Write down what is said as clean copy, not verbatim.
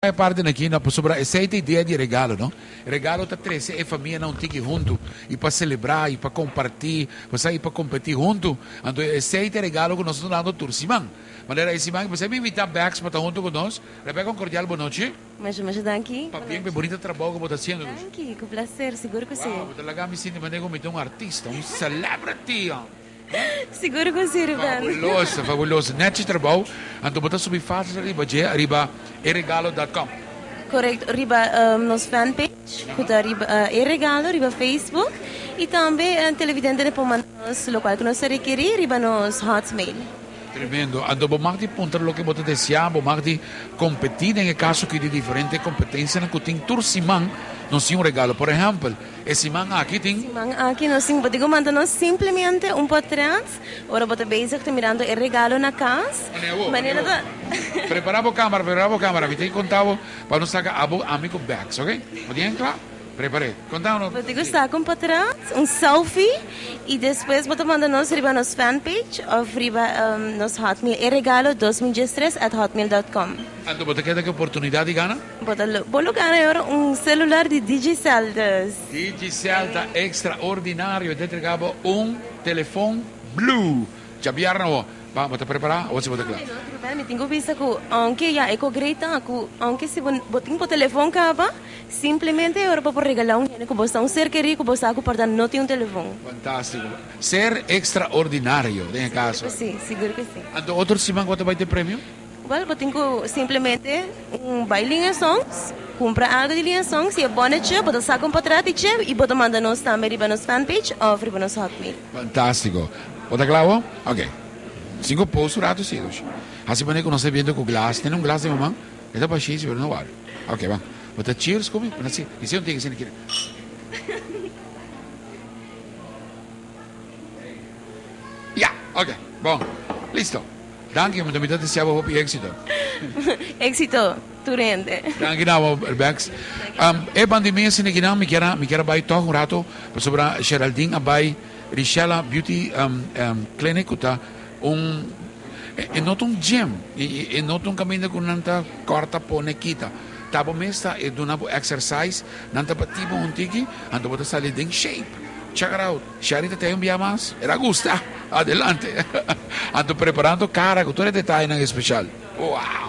É parte aqui sobre essa ideia de regalo, não? Regalo tá três, é família não tem que junto e para celebrar e para compartilhar, para sair para competir junto. Então esse é regalo que nós estamos dando tur Simão. Maneira esse Simão, você me invita Bex para estar junto com nós. Rebeca, um cordial boa noite. Mas danke. Bem bonito trabalho que você está fazendo. Danke, com prazer, seguro que sim. Wow, talaga me sinto manego um artista, um celebrity. Seguro que sim, Ruben. Fabuloso, fabuloso. Net trabalho. Então você subir fácil arriba eregalo.com. Correto, arriba nos fanpage, arriba e-regalo, arriba Facebook e também televidente para mandar-nos local que nós requerir, arriba nos hotmail. Tremendo. Então, você pode lo que você deseja, você competir em caso que de diferentes competências, que tem tur Simão, não tem um regalo. Por exemplo, esse Simão aqui tem... Simão aqui, nós podemos mandar simplesmente atrás, agora você basic, está mirando o regalo na casa. Maneira da... Prepara a câmera, me tem contado para nos sacar amigo Bex, ok? Pode claro? Preparei. Conta-nos. Você gostar com para trás, selfie, e depois você manda nos riba nos fanpage ou riba nos hotmail, eregalo2013@hotmail.com. Então, você quer que oportunidade de ganhar? Você ganhar celular de Digicel. Digicel está extraordinário. Te entregava telefone blue. Já vieram? Vamos a preparar? Ou se você claro? Me tenho visto que aunque já é grita, aunque se botin por telefone caba, simplesmente eu vou regalar que você um ser querido que você portar não tem telefone. Fantástico. Ser extraordinário, em caso. Sim, seguro que sim. Então, outro Simão, quanto vai ter prêmio? Well, eu tenho simplesmente bailinha songs, compra algo de linha songs, e é bonete, você saca para trás e você manda nos também riba nos fanpage ou riba nos hotmail. Fantástico. Você claro? Ok. 5 posts ratos seguidos. Assim maneira que não sei vendo com glass. Tem glass de mamãe? Está baixinho, mas não vale. Ok, vamos. Bota cheers comigo. Assim, isso não tem que ser aqui. Yeah, ok. Bom. Listo. Danke, muito obrigado. Se abo hopi éxito. Éxito, turente. Danke, não, Bex. Pandemia, se não me quer vai tocar rato sobre Geraldine, vai Richella Beauty Clinic, tá? E não gym, e não caminho com nanta corta ponekita. Tabo mesta e do nabo exercise, nanta patibo tiki, ando bota salir em shape. Check it out. Sharita tem mais? Era gusta. Adelante. Ando preparando cara, com todo detalhe especial. Uau!